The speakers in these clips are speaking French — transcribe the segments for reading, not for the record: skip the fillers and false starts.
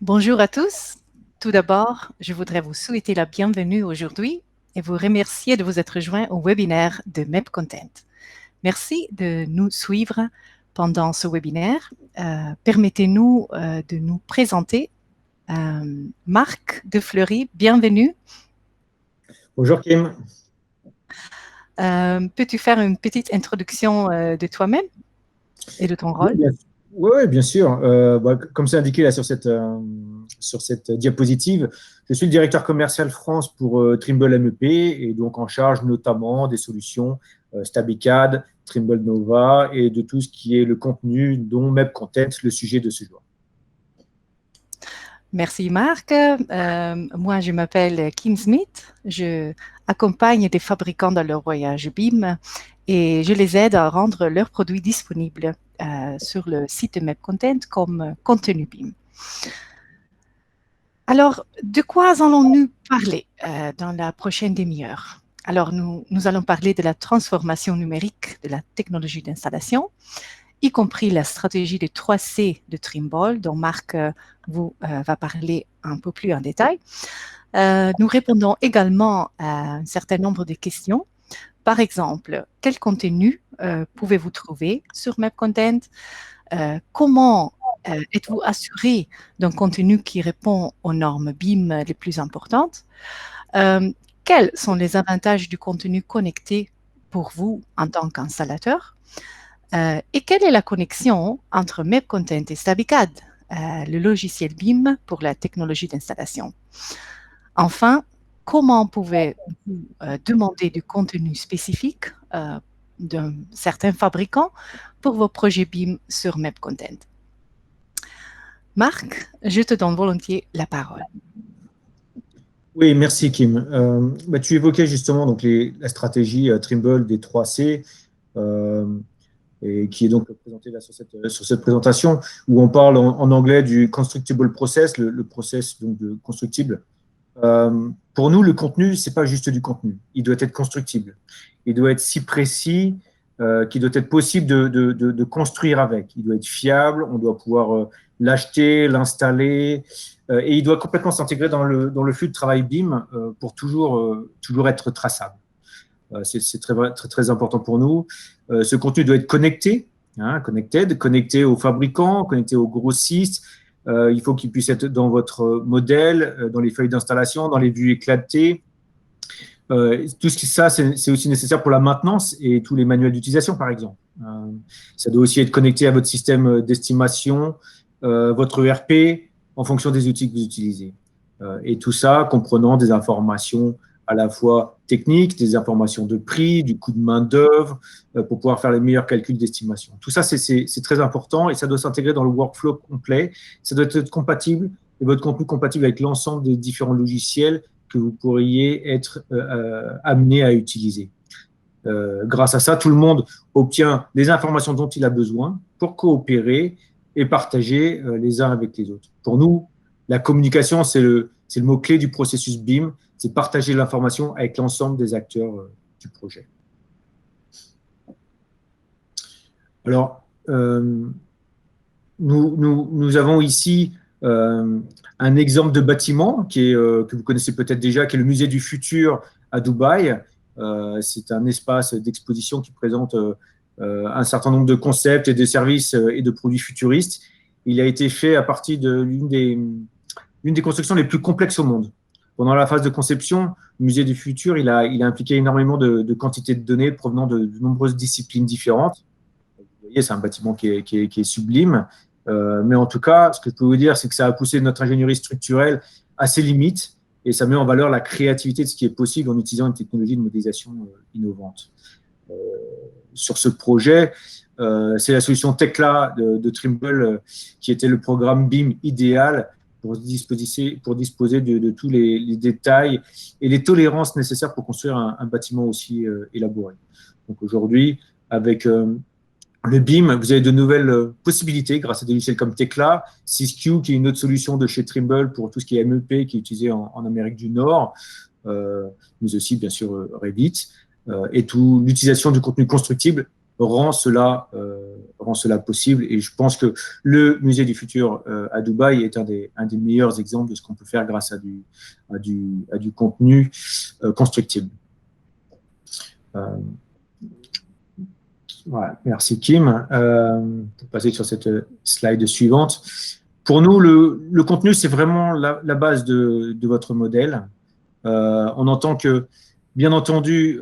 Bonjour à tous. Tout d'abord, je voudrais vous souhaiter la bienvenue aujourd'hui et vous remercier de vous être joints au webinaire de MEP Content. Merci de nous suivre pendant ce webinaire. Permettez-nous de nous présenter. Marc Defleury, bienvenue. Bonjour Kim. Peux-tu faire une petite introduction de toi-même et de ton rôle? Oui, bien sûr. Comme c'est indiqué là sur cette diapositive, je suis le directeur commercial France pour Trimble MEP et donc en charge notamment des solutions StabiCAD, Trimble Nova et de tout ce qui est le contenu dont MEP Content, le sujet de ce jour. Merci Marc. Moi, je m'appelle Kim Smith. Je accompagne des fabricants dans leur voyage BIM et je les aide à rendre leurs produits disponibles sur le site de MEP Content comme contenu BIM. Alors, de quoi allons-nous parler dans la prochaine demi-heure? Alors, nous allons parler de la transformation numérique de la technologie d'installation, y compris la stratégie des 3C de Trimble, dont Marc va parler un peu plus en détail. Nous répondons également à un certain nombre de questions. Par exemple, quel contenu pouvez-vous trouver sur MEP Content? Comment êtes-vous assuré d'un contenu qui répond aux normes BIM les plus importantes? Quels sont les avantages du contenu connecté pour vous en tant qu'installateur? Et quelle est la connexion entre MEP Content et StabiCAD, le logiciel BIM pour la technologie d'installation? Enfin, comment pouvez-vous demander du contenu spécifique d'un certain fabricant pour vos projets BIM sur MEP Content? Marc, je te donne volontiers la parole. Oui, merci Kim. Tu évoquais justement donc la stratégie Trimble des 3C. Et qui est donc présenté là sur cette présentation, où on parle en anglais du constructible process, le process donc de constructible. Pour nous, le contenu, c'est pas juste du contenu. Il doit être constructible. Il doit être si précis qu'il doit être possible de construire avec. Il doit être fiable, on doit pouvoir l'acheter, l'installer, et il doit complètement s'intégrer dans le flux de travail BIM pour toujours être traçable. C'est très important pour nous. Ce contenu doit être connecté, connecté aux fabricants, connecté aux grossistes. Il faut qu'il puisse être dans votre modèle, dans les feuilles d'installation, dans les vues éclatées. Tout ça, c'est aussi nécessaire pour la maintenance et tous les manuels d'utilisation, par exemple. Ça doit aussi être connecté à votre système d'estimation, votre ERP, en fonction des outils que vous utilisez. Et tout ça comprenant des informations à la fois techniques, des informations de prix, du coût de main-d'œuvre, pour pouvoir faire les meilleurs calculs d'estimation. Tout ça, c'est très important et ça doit s'intégrer dans le workflow complet. Ça doit être compatible et votre contenu compatible avec l'ensemble des différents logiciels que vous pourriez être amené à utiliser. Grâce à ça, tout le monde obtient les informations dont il a besoin pour coopérer et partager les uns avec les autres. Pour nous, la communication, c'est le mot-clé du processus BIM, c'est partager l'information avec l'ensemble des acteurs du projet. Alors, nous avons ici un exemple de bâtiment que vous connaissez peut-être déjà, qui est le Musée du Futur à Dubaï. C'est un espace d'exposition qui présente un certain nombre de concepts et de services et de produits futuristes. Il a été fait à partir de l'une des constructions les plus complexes au monde. Pendant la phase de conception, le Musée du Futur, il a impliqué énormément de quantités de données provenant de nombreuses disciplines différentes. Vous voyez, c'est un bâtiment qui est sublime. Mais en tout cas, ce que je peux vous dire, c'est que ça a poussé notre ingénierie structurelle à ses limites et ça met en valeur la créativité de ce qui est possible en utilisant une technologie de modélisation innovante. Sur ce projet, c'est la solution Tekla de Trimble qui était le programme BIM idéal pour disposer de tous les détails et les tolérances nécessaires pour construire un bâtiment aussi élaboré. Donc aujourd'hui, avec le BIM, vous avez de nouvelles possibilités grâce à des logiciels comme Tekla, Sysq, qui est une autre solution de chez Trimble pour tout ce qui est MEP, qui est utilisé en Amérique du Nord, mais aussi, bien sûr, Revit. Et l'utilisation du contenu constructible rend rend cela possible. Et je pense que le Musée du Futur à Dubaï est un des meilleurs exemples de ce qu'on peut faire grâce à du contenu constructible. Voilà, merci Kim. Pour passer sur cette slide suivante. Pour nous, le contenu, c'est vraiment la base de votre modèle. On entend que, bien entendu,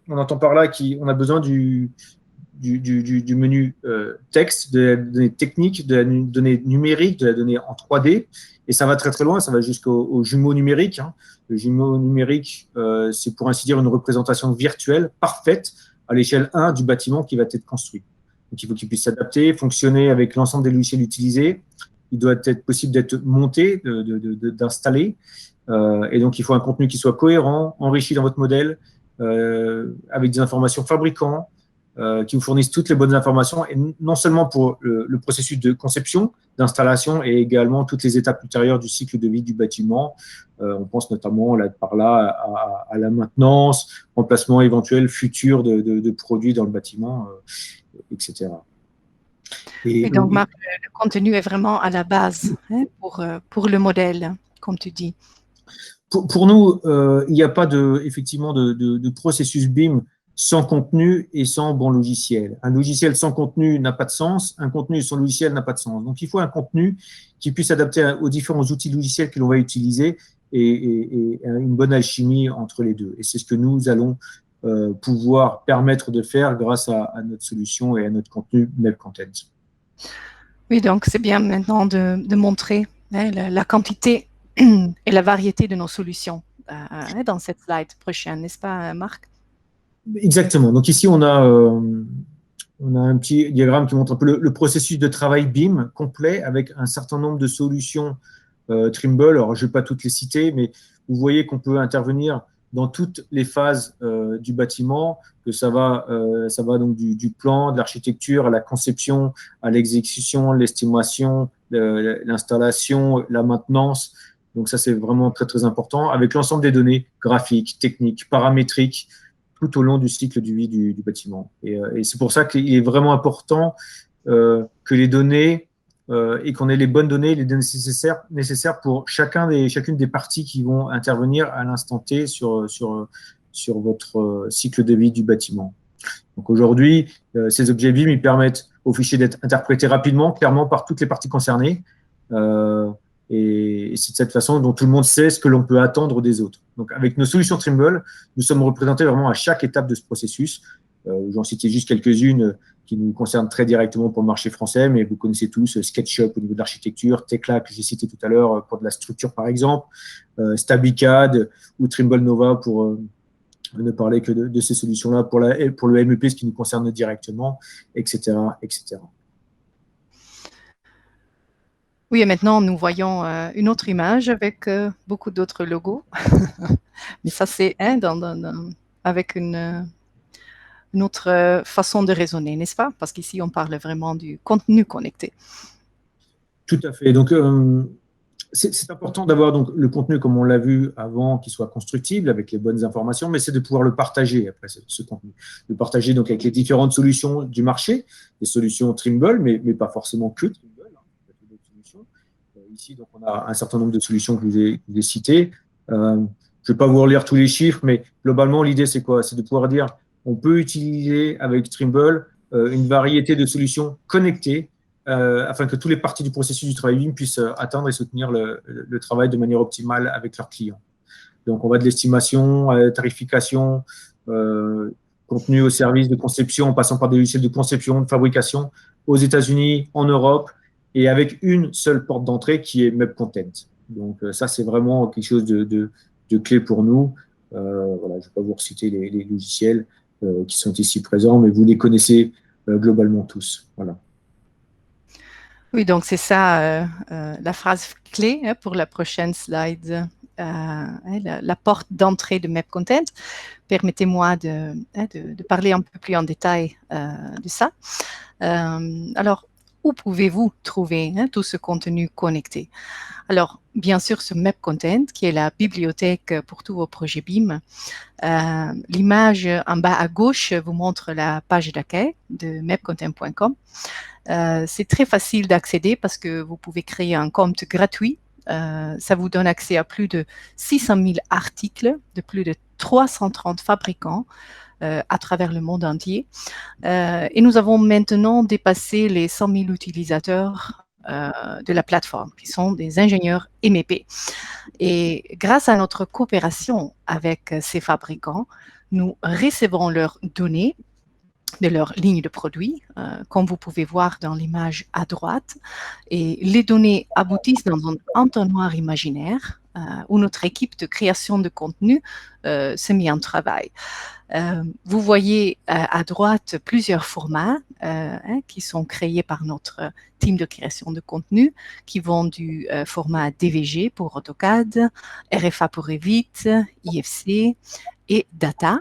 on entend par là qu'on a besoin du menu texte, de la donnée technique, de la donnée numérique, de la donnée en 3D. Et ça va très très loin, ça va jusqu'au jumeau numérique. Hein. Le jumeau numérique, c'est pour ainsi dire une représentation virtuelle parfaite à l'échelle 1 du bâtiment qui va être construit. Donc il faut qu'il puisse s'adapter, fonctionner avec l'ensemble des logiciels utilisés. Il doit être possible d'être monté, d'installer. Et donc il faut un contenu qui soit cohérent, enrichi dans votre modèle, avec des informations fabricants, qui vous fournissent toutes les bonnes informations, et non seulement pour le processus de conception, d'installation, et également toutes les étapes ultérieures du cycle de vie du bâtiment. On pense notamment par là à la maintenance, remplacement éventuel futur de produits dans le bâtiment, etc. Et donc, Marc, le contenu est vraiment à la base pour le modèle, comme tu dis. Pour nous, il n'y a pas effectivement de processus BIM sans contenu et sans bon logiciel. Un logiciel sans contenu n'a pas de sens, un contenu sans logiciel n'a pas de sens. Donc, il faut un contenu qui puisse s'adapter aux différents outils logiciels que l'on va utiliser et une bonne alchimie entre les deux. Et c'est ce que nous allons pouvoir permettre de faire grâce à notre solution et à notre contenu MapContent. Oui, donc c'est bien maintenant de montrer la quantité et la variété de nos solutions dans cette slide prochaine, n'est-ce pas, Marc? Exactement. Donc ici, on a un petit diagramme qui montre un peu le processus de travail BIM complet avec un certain nombre de solutions Trimble. Alors, je ne vais pas toutes les citer, mais vous voyez qu'on peut intervenir dans toutes les phases du bâtiment, que ça va donc du plan, de l'architecture, à la conception, à l'exécution, l'estimation, l'installation, la maintenance. Donc ça, c'est vraiment très, très important, avec l'ensemble des données graphiques, techniques, paramétriques, tout au long du cycle de vie du bâtiment. Et c'est pour ça qu'il est vraiment important que les données et qu'on ait les bonnes données, les données nécessaires pour chacune des parties qui vont intervenir à l'instant T sur votre cycle de vie du bâtiment. Donc aujourd'hui, ces objets BIM, ils permettent au fichier d'être interprété rapidement, clairement par toutes les parties concernées. Et c'est de cette façon dont tout le monde sait ce que l'on peut attendre des autres. Donc, avec nos solutions Trimble, nous sommes représentés vraiment à chaque étape de ce processus. J'en citais juste quelques-unes qui nous concernent très directement pour le marché français, mais vous connaissez tous SketchUp au niveau de l'architecture, Tekla que j'ai cité tout à l'heure pour de la structure par exemple, StabiCAD ou Trimble Nova pour ne parler que de ces solutions-là pour le MEP, ce qui nous concerne directement, etc., etc. Oui, et maintenant, nous voyons une autre image avec beaucoup d'autres logos. Mais ça, c'est avec une autre façon de raisonner, n'est-ce pas? Parce qu'ici, on parle vraiment du contenu connecté. Tout à fait. Donc, c'est important d'avoir donc le contenu, comme on l'a vu avant, qui soit constructible avec les bonnes informations, mais c'est de pouvoir le partager après ce contenu. Le partager donc avec les différentes solutions du marché, les solutions Trimble, mais pas forcément que Trimble. Ici, donc, on a un certain nombre de solutions que je vous ai citées. Je ne vais pas vous relire tous les chiffres, mais globalement, l'idée, c'est quoi? C'est de pouvoir dire on peut utiliser avec Trimble une variété de solutions connectées afin que toutes les parties du processus du travail BIM puissent atteindre et soutenir le travail de manière optimale avec leurs clients. Donc, on va de l'estimation à la tarification, contenu au service de conception, en passant par des logiciels de conception, de fabrication, aux États-Unis, en Europe, et avec une seule porte d'entrée qui est MapContent. Donc, ça, c'est vraiment quelque chose de clé pour nous. Voilà, je ne vais pas vous reciter les logiciels qui sont ici présents, mais vous les connaissez globalement tous. Voilà. Oui, donc c'est ça la phrase clé pour la prochaine slide. La porte d'entrée de MapContent. Permettez-moi de parler un peu plus en détail de ça. Alors, où pouvez-vous trouver tout ce contenu connecté? Alors, bien sûr sur MEP Content, qui est la bibliothèque pour tous vos projets BIM. L'image en bas à gauche vous montre la page d'accueil de mepcontent.com. C'est très facile d'accéder parce que vous pouvez créer un compte gratuit. Ça vous donne accès à plus de 600 000 articles de plus de 330 fabricants à travers le monde entier. Et nous avons maintenant dépassé les 100 000 utilisateurs de la plateforme, qui sont des ingénieurs MEP. Et grâce à notre coopération avec ces fabricants, nous recevons leurs données de leur ligne de produits, comme vous pouvez voir dans l'image à droite. Et les données aboutissent dans un entonnoir imaginaire où notre équipe de création de contenu se met en travail. Vous voyez à droite plusieurs formats qui sont créés par notre team de création de contenu, qui vont du format DVG pour AutoCAD, RFA pour Revit, IFC et Data.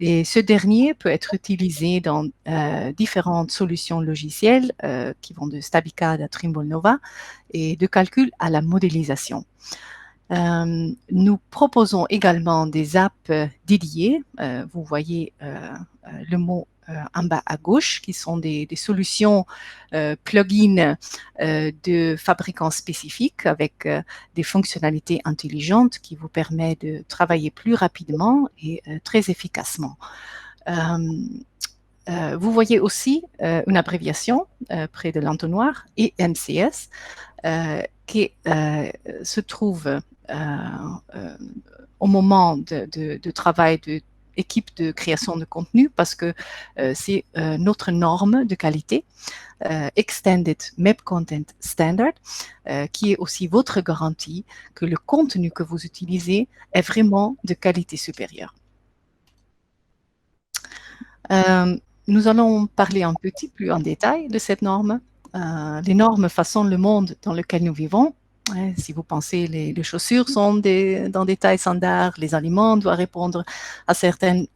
Et ce dernier peut être utilisé dans différentes solutions logicielles qui vont de StabiCAD à Trimble Nova et de calcul à la modélisation. Nous proposons également des apps dédiées. Vous voyez le mot en bas à gauche, qui sont des solutions plugins de fabricants spécifiques avec des fonctionnalités intelligentes qui vous permettent de travailler plus rapidement et très efficacement. Vous voyez aussi une abréviation près de l'entonnoir, EMCS, qui se trouve au moment de travail de équipe de création de contenu parce que c'est notre norme de qualité, Extended MEP Content Standard, qui est aussi votre garantie que le contenu que vous utilisez est vraiment de qualité supérieure. Nous allons parler un petit peu en détail de cette norme. Les normes façonnent le monde dans lequel nous vivons. Si vous pensez, les chaussures sont dans des tailles standards, les aliments doivent répondre à certaines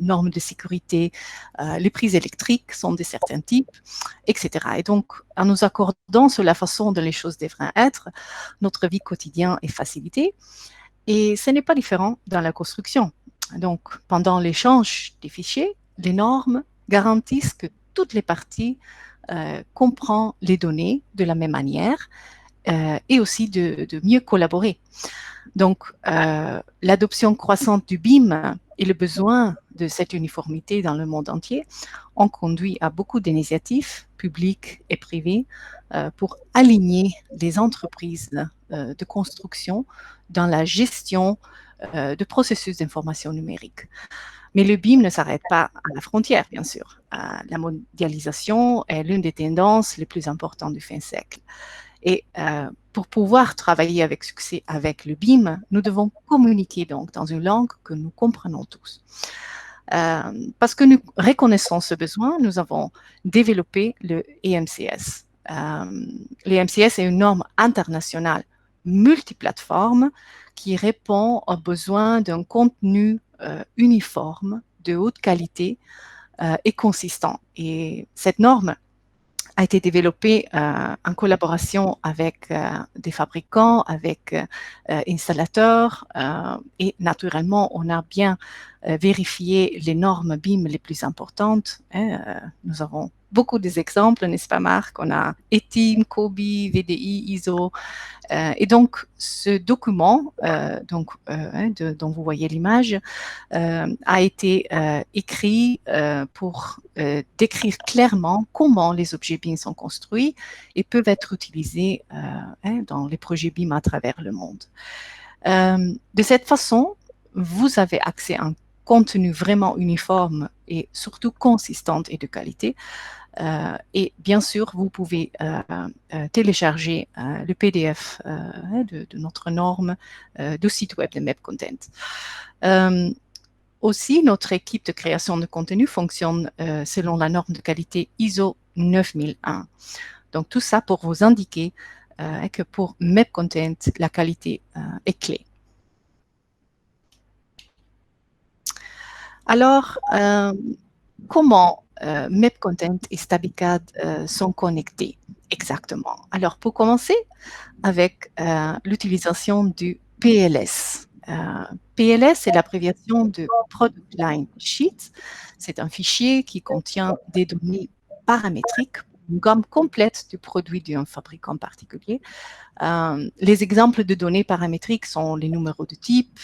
normes de sécurité, les prises électriques sont de certains types, etc. Et donc, en nous accordant sur la façon dont les choses devraient être, notre vie quotidienne est facilitée. Et ce n'est pas différent dans la construction. Donc, pendant l'échange des fichiers, les normes garantissent que toutes les parties comprennent les données de la même manière et aussi de mieux collaborer. Donc, l'adoption croissante du BIM et le besoin de cette uniformité dans le monde entier ont conduit à beaucoup d'initiatives publiques et privées pour aligner les entreprises de construction dans la gestion de processus d'information numérique. Mais le BIM ne s'arrête pas à la frontière, bien sûr. La mondialisation est l'une des tendances les plus importantes du fin siècle. Et pour pouvoir travailler avec succès avec le BIM, nous devons communiquer donc dans une langue que nous comprenons tous. Parce que nous reconnaissons ce besoin, nous avons développé le EMCS. L'EMCS est une norme internationale multiplateforme qui répond aux besoins d'un contenu uniforme, de haute qualité et consistant. Et cette norme a été développée en collaboration avec des fabricants, avec installateurs et naturellement, on a bien vérifié les normes BIM les plus importantes. Nous avons beaucoup d'exemples, n'est-ce pas Marc? On a ETIM, COBie, VDI, ISO. Et donc, ce document dont vous voyez l'image a été écrit pour décrire clairement comment les objets BIM sont construits et peuvent être utilisés dans les projets BIM à travers le monde. De cette façon, vous avez accès à un contenu vraiment uniforme et surtout consistant et de qualité. Et bien sûr, vous pouvez télécharger le PDF de notre norme du site web de MEP Content. Aussi, notre équipe de création de contenu fonctionne selon la norme de qualité ISO 9001. Donc, tout ça pour vous indiquer que pour MEP Content, la qualité est clé. Alors, comment MEP Content et StabiCAD sont connectés Exactement. Alors, pour commencer, avec l'utilisation du PLS. PLS est l'abréviation de Product Line Sheet. C'est un fichier qui contient des données paramétriques, une gamme complète du produit d'un fabricant particulier. Les exemples de données paramétriques sont les numéros de type,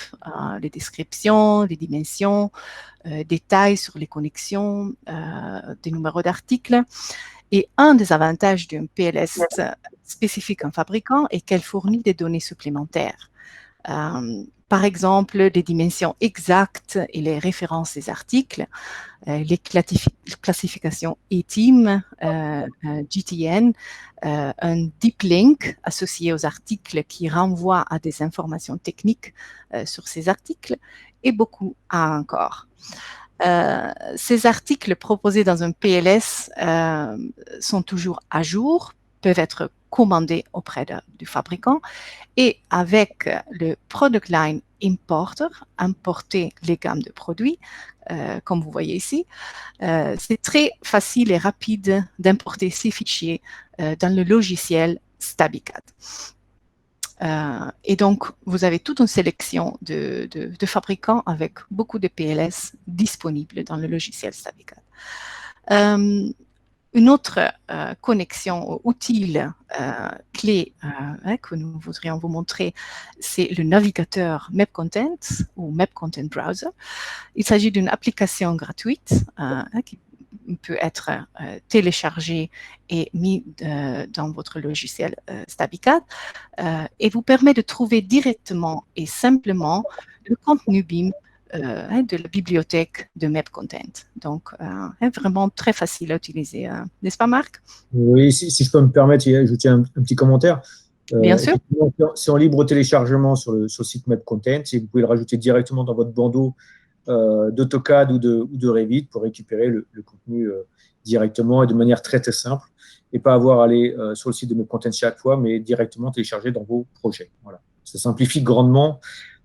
les descriptions, les dimensions, détails sur les connexions, des numéros d'articles. Et un des avantages d'un PLS spécifique à un fabricant est qu'elle fournit des données supplémentaires. Par exemple, les dimensions exactes et les références des articles, les classifications ETIM, GTN, un deep link associé aux articles qui renvoie à des informations techniques sur ces articles et beaucoup encore. Ces articles proposés dans un PLS sont toujours à jour, peuvent être commandés auprès du fabricant et avec le Product Line Importer, importer les gammes de produits, comme vous voyez ici, c'est très facile et rapide d'importer ces fichiers dans le logiciel StabiCAD. Et donc, vous avez toute une sélection de fabricants avec beaucoup de PLS disponibles dans le logiciel StabiCAD. Une autre connexion utile, clé que nous voudrions vous montrer, c'est le navigateur MapContent ou MapContent Browser. Il s'agit d'une application gratuite qui peut être téléchargée et mise dans votre logiciel StabiCAD et vous permet de trouver directement et simplement le contenu BIM de la bibliothèque de MapContent. Donc, vraiment très facile à utiliser, n'est-ce pas, Marc? Oui, si je peux me permettre, je tiens un petit commentaire. Bien sûr. C'est en libre téléchargement sur le site MapContent et vous pouvez le rajouter directement dans votre bandeau d'AutoCAD ou de Revit pour récupérer le contenu directement et de manière très très simple et pas avoir à aller sur le site de MapContent chaque fois, mais directement télécharger dans vos projets. Voilà. Ça simplifie grandement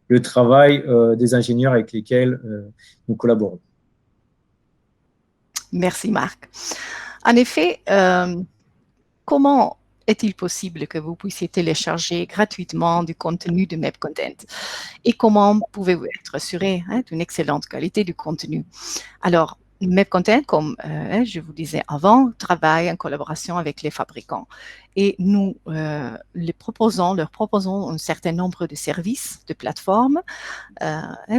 le travail des ingénieurs avec lesquels nous collaborons. Merci, Marc. En effet, comment est-il possible que vous puissiez télécharger gratuitement du contenu de MapContent? Et comment pouvez-vous être assuré d'une excellente qualité du contenu? Alors, MapContent, comme je vous disais avant, travaille en collaboration avec les fabricants. Et nous leur proposons un certain nombre de services, de plateformes.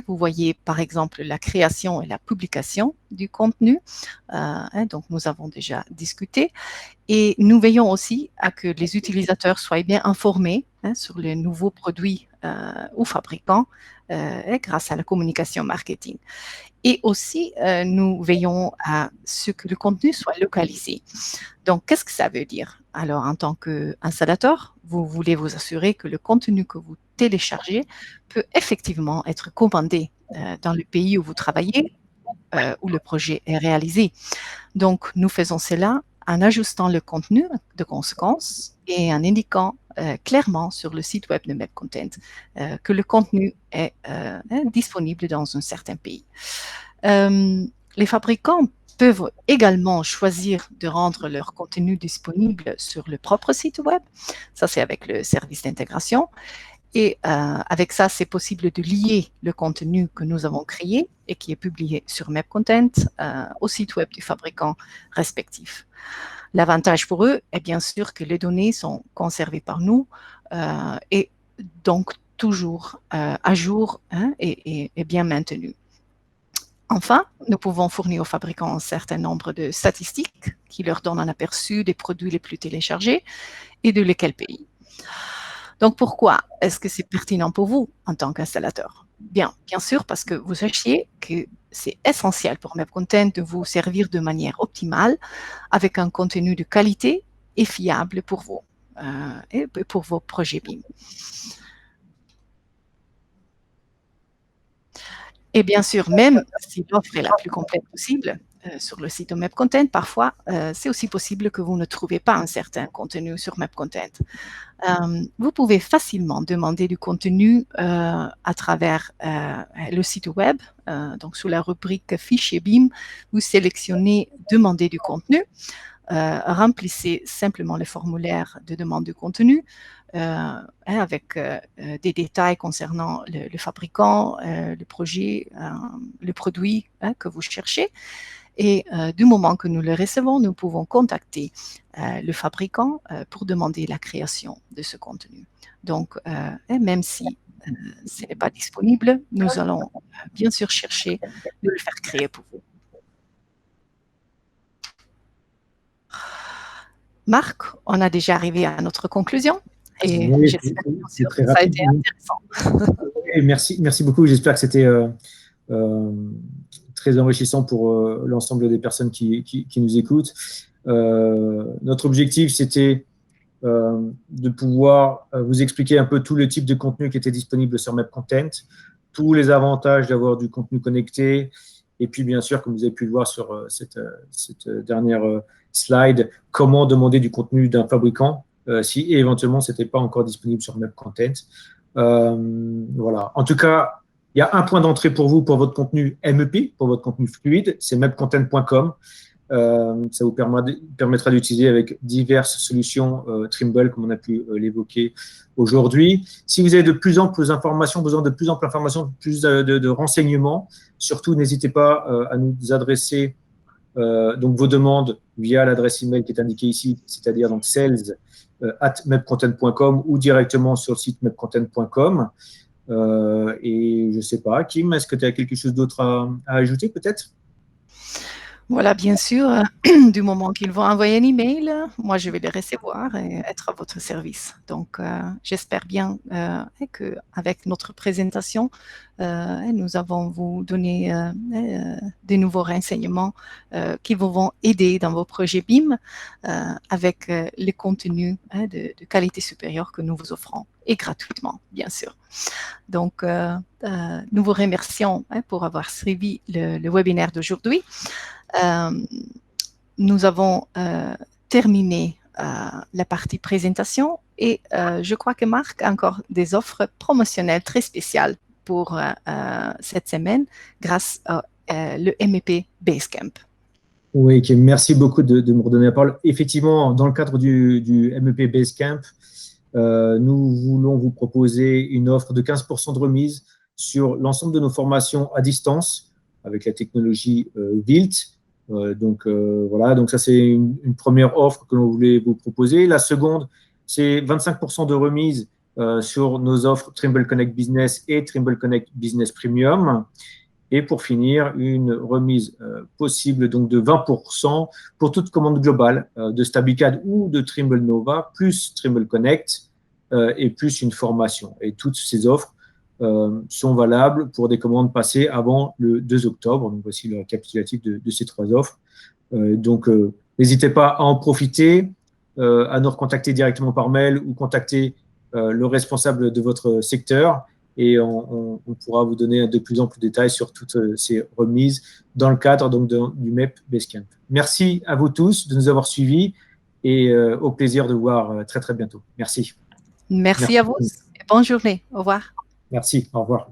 Vous voyez par exemple la création et la publication du contenu. Donc, nous avons déjà discuté. Et nous veillons aussi à que les utilisateurs soient bien informés sur les nouveaux produits ou fabricants grâce à la communication marketing. Et aussi, nous veillons à ce que le contenu soit localisé. Donc, qu'est-ce que ça veut dire? Alors, en tant qu'installateur, vous voulez vous assurer que le contenu que vous téléchargez peut effectivement être commandé dans le pays où vous travaillez, où le projet est réalisé. Donc, nous faisons cela en ajustant le contenu de conséquence et en indiquant clairement sur le site web de MapContent que le contenu est disponible dans un certain pays. Les fabricants peuvent également choisir de rendre leur contenu disponible sur le propre site web. Ça, c'est avec le service d'intégration. Et avec ça, c'est possible de lier le contenu que nous avons créé et qui est publié sur MapContent au site web du fabricant respectif. L'avantage pour eux est bien sûr que les données sont conservées par nous et donc toujours à jour et bien maintenues. Enfin, nous pouvons fournir aux fabricants un certain nombre de statistiques qui leur donnent un aperçu des produits les plus téléchargés et de lesquels pays. Donc, pourquoi est-ce que c'est pertinent pour vous en tant qu'installateur? Bien sûr, parce que vous sachiez que c'est essentiel pour MapContent de vous servir de manière optimale avec un contenu de qualité et fiable pour vous et pour vos projets BIM. Et bien sûr, même si l'offre est la plus complète possible sur le site de MapContent, parfois, c'est aussi possible que vous ne trouvez pas un certain contenu sur MapContent. Vous pouvez facilement demander du contenu à travers le site web. Donc, sous la rubrique Fichier BIM, vous sélectionnez Demander du contenu. remplissez simplement le formulaire de demande de contenu avec des détails concernant le fabricant, le projet, le produit que vous cherchez. Et du moment que nous le recevons, nous pouvons contacter le fabricant pour demander la création de ce contenu. Donc, même si ce n'est pas disponible, nous allons bien sûr chercher de le faire créer pour vous. Marc, on a déjà arrivé à notre conclusion et oui, j'espère c'est très que ça a rapide. été intéressant. Oui, merci beaucoup. J'espère que c'était très enrichissant pour l'ensemble des personnes qui nous écoutent. Notre objectif, c'était de pouvoir vous expliquer un peu tout le type de contenu qui était disponible sur MapContent, tous les avantages d'avoir du contenu connecté, et puis bien sûr, comme vous avez pu le voir sur cette dernière slide, comment demander du contenu d'un fabricant si éventuellement ce n'était pas encore disponible sur MapContent. Voilà. En tout cas, il y a un point d'entrée pour vous pour votre contenu MEP, pour votre contenu fluide, c'est mapcontent.com. Ça vous permettra d'utiliser avec diverses solutions Trimble, comme on a pu l'évoquer aujourd'hui. Si vous avez de plus en plus d'informations, besoin de plus en plus d'informations, plus de renseignements, surtout n'hésitez pas à nous adresser donc vos demandes via l'adresse email qui est indiquée ici, c'est-à-dire donc sales@mapcontent.com ou directement sur le site mapcontent.com. Et je ne sais pas, Kim, est-ce que tu as quelque chose d'autre à ajouter peut-être? Voilà, bien sûr, du moment qu'ils vont envoyer un email, moi je vais les recevoir et être à votre service. Donc, j'espère bien qu'avec notre présentation, nous avons vous donné des nouveaux renseignements qui vous vont aider dans vos projets BIM avec les contenus de qualité supérieure que nous vous offrons et gratuitement, bien sûr. Donc, nous vous remercions pour avoir suivi le webinaire d'aujourd'hui. Nous avons terminé la partie présentation et je crois que Marc a encore des offres promotionnelles très spéciales pour cette semaine grâce au le MEP Basecamp. Oui, Kim, merci beaucoup de me redonner la parole. Effectivement, dans le cadre du MEP Basecamp, nous voulons vous proposer une offre de 15% de remise sur l'ensemble de nos formations à distance avec la technologie VILT. Voilà, donc ça c'est une première offre que l'on voulait vous proposer. La seconde, c'est 25% de remise sur nos offres Trimble Connect Business et Trimble Connect Business Premium. Et pour finir, une remise possible donc de 20% pour toute commande globale de StabiCAD ou de Trimble Nova, plus Trimble Connect et plus une formation. Et toutes ces offres sont valables pour des commandes passées avant le 2 octobre. Donc, voici le récapitulatif de ces trois offres. N'hésitez pas à en profiter, à nous recontacter directement par mail ou contacter le responsable de votre secteur et on pourra vous donner de plus en plus de détails sur toutes ces remises dans le cadre donc, du MEP Basecamp. Merci à vous tous de nous avoir suivis et au plaisir de vous voir très très bientôt. Merci. Merci à vous et bonne journée. Au revoir. Merci, au revoir.